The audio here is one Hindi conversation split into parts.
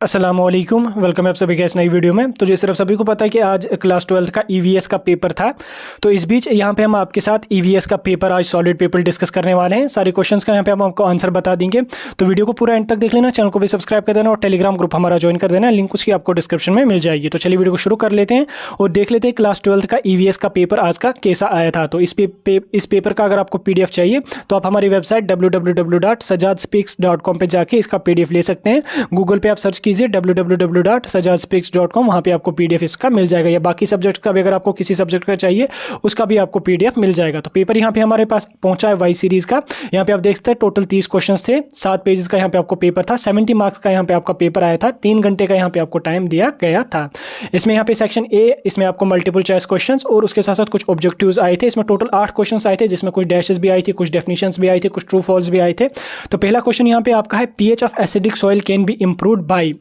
अस्सलामुअलैकुम, वेलकम है आप सभी का इस नई वीडियो में। तो जिस तरह सभी को पता है कि आज क्लास 12 का ईवीएस का पेपर था, तो इस बीच यहाँ पे हम आपके साथ ईवीएस का पेपर आज सॉलिड पेपर डिस्कस करने वाले हैं। सारे क्वेश्चंस का यहाँ पे हम आपको आंसर बता देंगे, तो वीडियो को पूरा एंड तक देख लेना, चैनल को भी सब्सक्राइब कर देना और टेलीग्राम ग्रुप हमारा ज्वाइन कर देना, लिंक उसकी आपको डिस्क्रिप्शन में मिल जाएगी। तो चलिए वीडियो को शुरू कर लेते हैं और देख लेते हैं क्लास 12 का ईवीएस का पेपर आज का कैसा आया था। तो इस पेपर का अगर आपको पीडीएफ चाहिए तो आप हमारी वेबसाइट www.sajadspeaks.com पे जाके इसका पीडीएफ ले सकते हैं। गूगल पे आप सर्च कीजिए www.sajadspeaks.com, वहाँ पे आपको पीडीएफ इसका मिल जाएगा, या बाकी सब्जेक्ट का भी अगर आपको किसी सब्जेक्ट का चाहिए उसका भी आपको पीडीएफ मिल जाएगा। तो पेपर यहाँ पे हमारे पास पहुंचा है वाई सीरीज का। यहाँ पे आप देख सकते हैं टोटल 30 क्वेश्चन थे, 7 पेजेस का यहाँ पे आपको पेपर था, 70 मार्क्स का यहाँ पे आपका पेपर आया था, 3 घंटे का यहाँ पे आपको टाइम दिया गया था। इसमें यहाँ पे सेक्शन ए, इसमें आपको मल्टीपल चॉइस क्वेश्चन और उसके साथ साथ कुछ ऑब्जेक्टिव्स आए थे। इसमें टोटल 8 क्वेश्चन आए थे, जिसमें कुछ डैशेस भी आई थी, कुछ डेफिनेशंस भी आई थी, कुछ ट्रू फॉल्स भी आए थे। तो पहला क्वेश्चन यहाँ पे आपका है pH of acidic soil can be improved by,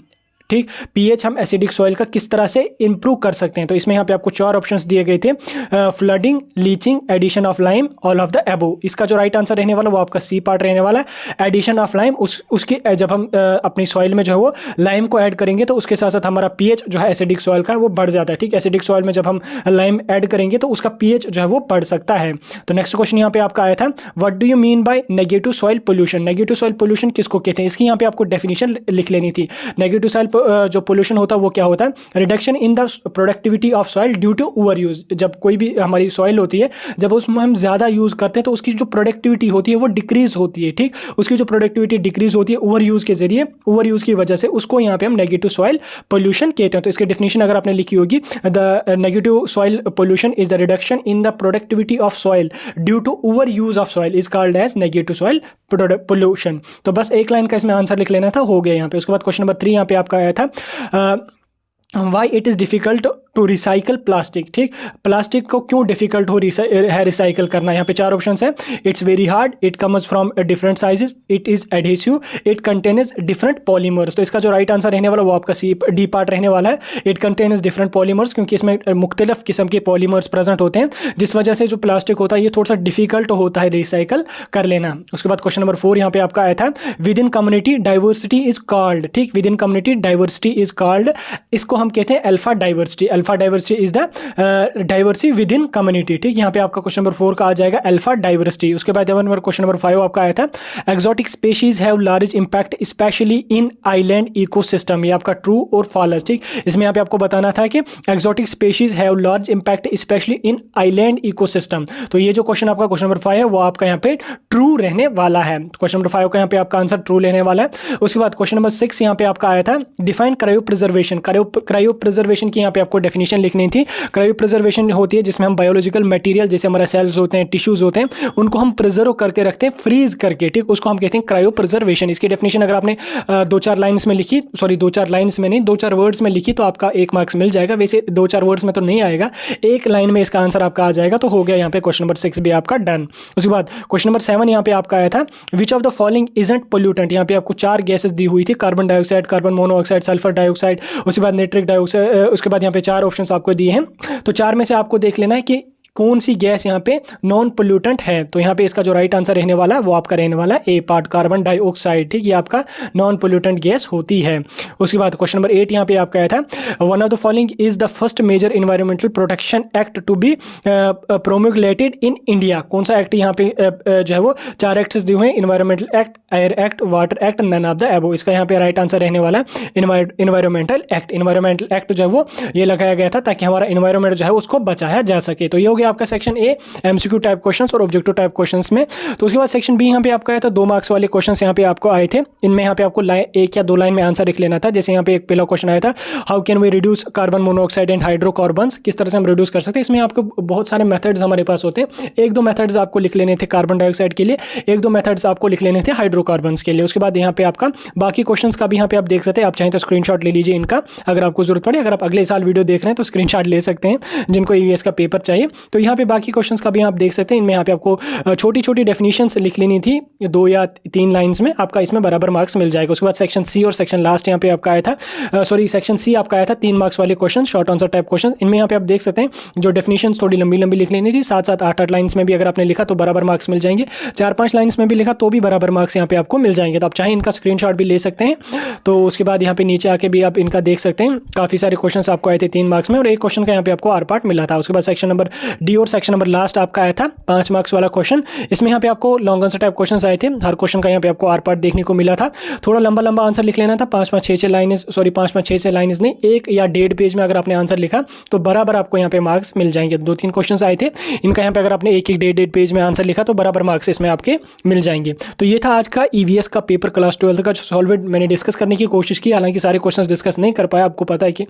ठीक, पीएच हम एसिडिक सॉइल का किस तरह से इंप्रूव कर सकते हैं। तो इसमें यहाँ पे आपको 4 ऑप्शंस दिए गए थे, flooding, leaching, addition of lime, all of the above. इसका जो राइट आंसर रहने वाला वो आपका सी पार्ट रहने वाला है, एडिशन ऑफ लाइम। उसकी जब हम अपनी सॉइल में जो है वो लाइम को ऐड करेंगे तो उसके साथ साथ हमारा पीएच जो है एसिडिक सॉइल का वो बढ़ जाता है, ठीक। एसिडिक सॉइल में जब हम लाइम ऐड करेंगे तो उसका पीएच जो है वो बढ़ सकता है। तो नेक्स्ट क्वेश्चन यहाँ पे आपका आया था, what do you mean by negative soil pollution. Negative soil pollution किसको कहते हैं, इसकी यहाँ पे आपको डेफिनेशन लिख लेनी थी। नेगेटिव सॉइल जो पोल्यूशन होता है वो क्या होता है, reduction in the productivity of soil due to over use. जब कोई भी हमारी सॉइल होती है, जब उसमें हम ज्यादा यूज करते हैं तो उसकी जो प्रोडक्टिविटी होती है वो डिक्रीज होती है, ठीक। उसकी जो प्रोडक्टिविटी डिक्रीज होती है ओवर यूज के जरिए, ओवर यूज की वजह से, उसको यहाँ पे हम नेगेटिव सॉइल पोल्यूशन कहते हैं। तो इसकी डेफिनेशन अगर आपने लिखी होगी, the negative soil pollution is the reduction in the productivity of soil due to over use of soil is called as negative soil pollution. तो बस एक लाइन का इसमें आंसर लिख लेना था, हो गया यहाँ पे। उसके बाद क्वेश्चन नंबर 3 यहाँ पे आपका आया था, why it is difficult to recycle plastic, ठीक। प्लास्टिक को क्यों डिफिकल्ट है रिसाइकल करना। यहाँ पे 4 ऑप्शन है, it's very hard, it comes from different sizes, it is adhesive, it contains different polymers. तो इसका जो राइट आंसर रहने वाला वो आपका सी डी पार्ट रहने वाला है, इट कंटेन्स डिफरेंट पॉलीमर्स, क्योंकि इसमें मुख्तलिफ किस्म के पॉलीमर्स प्रेजेंट होते हैं, जिस वजह से जो प्लास्टिक होता है ये थोड़ा सा डिफिकल्ट होता है रिसाइकल कर लेना। उसके बाद क्वेश्चन नंबर 4 यहाँ पे आपका आया था, within community diversity is called, ठीक। Within community diversity is called, इसको हम कहते हैं alpha diversity. Alpha diversity is the diversity within community, ठीक। यहाँ पे आपका क्वेश्चन नंबर 4 का आ जाएगा अल्फा डाइवर्सिटी। उसके बाद क्वेश्चन नंबर 5 आपका आया था, exotic species have large impact specially in island ecosystem. ये आपका ट्रू और फॉल्स, ठीक। इसमें यहाँ पे आपको बताना था कि exotic species have large impact specially in island ecosystem. तो ये जो क्वेश्चन आपका क्वेश्चन नंबर 5 है वो आपका यहाँ पे ट्रू रहने वाला है। क्वेश्चन नंबर 5 का यहाँ पे आपका आंसर ट्रू लेने वाला है। उसके बाद क्वेश्चन नंबर 6 यहाँ पे आपका आया था, define cryo preservation. Cryo preservation की यहाँ पे आपको डेफिनेशन लिखनी थी। क्रायो प्रिजर्वेशन होती है जिसमें हम बायोलॉजिकल मटेरियल, जैसे हमारे सेल्स होते हैं, टिश्यूज होते हैं, उनको हम प्रिजर्व करके रखते हैं, फ्रीज करके, ठीक। उसको हम कहते हैं क्रायो प्रिजर्वेशन। इसकी डेफिनेशन अगर आपने 2-4 लाइन्स में लिखी, सॉरी 2-4 लाइन्स में नहीं, 2-4 वर्ड्स में लिखी तो आपका 1 मार्क्स मिल जाएगा। वैसे 2-4 वर्ड्स में तो नहीं आएगा, 1 लाइन में इसका आंसर आपका आ जाएगा। तो हो गया यहाँ पे क्वेश्चन नंबर 6 भी आपका डन। उसके बाद क्वेश्चन नंबर 7 यहाँ पे आपका आया था, which of the following isn't pollutant. यहाँ पे आपको 4 गैसेस दी हुई थी, carbon dioxide, carbon monoxide, sulphur dioxide, उसके बाद नाइट्रिक डाइऑक्साइड। उसके बाद यहाँ पे 4 ऑप्शंस आपको दिए हैं, तो 4 में से आपको देख लेना है कि कौन सी गैस यहाँ पे नॉन पोल्यूटेंट है। तो यहाँ पे इसका जो राइट आंसर रहने वाला है वो आपका रहने वाला है ए पार्ट, कार्बन डाइऑक्साइड, ठीक। ये आपका नॉन पोल्यूटेंट गैस होती है। उसके बाद क्वेश्चन नंबर 8 यहाँ पे आपका आया था, one of the following is the first major environmental protection act to be promulgated in India. कौन सा एक्ट यहाँ पे जो है वो 4 एक्ट्स दिए हुए हैं, environmental act, air act, water act, none of the above. इसका यहाँ पे राइट आंसर रहने वाला है इन्वायरमेंटल एक्ट। इन्वायरमेंटल एक्ट जो है वो ये लगाया गया था ताकि हमारा इन्वायरमेंट जो है उसको बचाया जा सके। तो ये हो गया आपका section A, MCQ type questions और ऑब्जेक्टिव टाइप क्वेश्चंस में। तो उसके बाद सेक्शन बी यहाँ पे आपका आया था, 2 मार्क्स वाले क्वेश्चंस यहाँ पे आपको आए थे। इनमें यहाँ पे आपको 1 या 2 लाइन में आंसर लिख लेना था। जैसे यहाँ पे एक पहला क्वेश्चन आया था, how can we reduce carbon monoxide and hydrocarbons, किस तरह से हम रिड्यूस कर सकते हैं। इसमें आपको बहुत सारे मेथड्स हमारे पास होते हैं, 1-2 मेथड्स आपको लिख लेने थे कार्बन डाइऑक्साइड के लिए, 1-2 मेथड्स आपको लिख लेने थे हाइड्रोकार्बन्स के लिए। उसके बाद यहाँ पे आपका बाकी क्वेश्चंस का भी यहाँ पे आप देख सकते हैं, आप चाहें तो स्क्रीनशॉट ले लीजिए इनका, अगर आपको जरूरत पड़े। अगर आप अगले साल वीडियो देख रहे हैं तो स्क्रीनशॉट ले सकते हैं, जिनको ईवीएस का पेपर चाहिए। तो यहाँ पे बाकी क्वेश्चंस का भी आप देख सकते हैं। इनमें यहाँ पे आपको छोटी छोटी डेफिनेशंस लिख लेनी थी 2 या 3 लाइन्स में, आपका इसमें बराबर मार्क्स मिल जाएगा। उसके बाद सेक्शन सी और सेक्शन लास्ट यहाँ पे आपका आया था, सेक्शन सी आपका आया था 3 मार्क्स वाले question, short answer type question. इनमें यहाँ पे आप देख सकते हैं जो डेफिनेशन थोड़ी लंबी लंबी लिख लेनी थी, 7-7 8-8 लाइन्स में भी अगर आपने लिखा तो बराबर मार्क्स मिल जाएंगे, 4-5 लाइन्स में भी लिखा तो भी बराबर मार्क्स यहाँ पे आपको मिल जाएंगे। तो आप चाहे इनका स्क्रीनशॉट भी ले सकते हैं। तो उसके बाद यहाँ पे नीचे आके भी आप इनका देख सकते हैं, काफ़ी सारे क्वेश्चन आपको आए थे 3 मार्क्स में और एक क्वेश्चन का यहाँ पे आपको आर पार्ट मिला था। उसके बाद सेक्शन नंबर डी और सेक्शन नंबर लास्ट आपका आया था 5 मार्क्स वाला क्वेश्चन। इसमें यहाँ पे आपको लॉन्ग आंसर टाइप क्वेश्चन आए थे, हर क्वेश्चन का यहाँ पे आपको आर पार्ट देखने को मिला था। थोड़ा लंबा लंबा आंसर लिख लेना था, 5-5 6-6 लाइन्स, 5-5 6-6 लाइन्स नहीं, 1 या 1.5 पेज में अगर आपने आंसर लिखा तो बराबर आपको यहाँ पे मार्क्स मिल जाएंगे। 2-3 क्वेश्चन आए थे, इनका यहाँ पे अगर आपने 1-1 1.5 पेज में आंसर लिखा तो बराबर मार्क्स इसमें आपके मिल जाएंगे। तो ये था आज का ईवीएस का पेपर क्लास 12 का जो सॉल्वेड मैंने डिस्कस करने की कोशिश की। हालांकि सारे क्वेश्चंस डिस्कस नहीं कर पाया, आपको पता है कि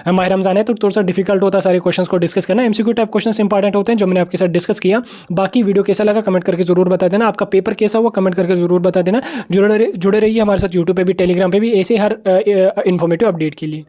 माह रमजान है तो थोड़ा सा डिफिकल्ट होता है सारे क्वेश्चंस को डिस्कस करना। एमसीक्यू टाइप क्वेश्चंस इंपॉर्टेंट होते हैं जो मैंने आपके साथ डिस्कस किया। बाकी वीडियो कैसा लगा कमेंट करके जरूर बता देना, आपका पेपर कैसा हुआ कमेंट करके जरूर बता देना। जुड़े रहिए हमारे साथ यूट्यूब पे भी, टेलीग्राम पे भी, ऐसे हर इन्फॉर्मेटिव अपडेट के लिए।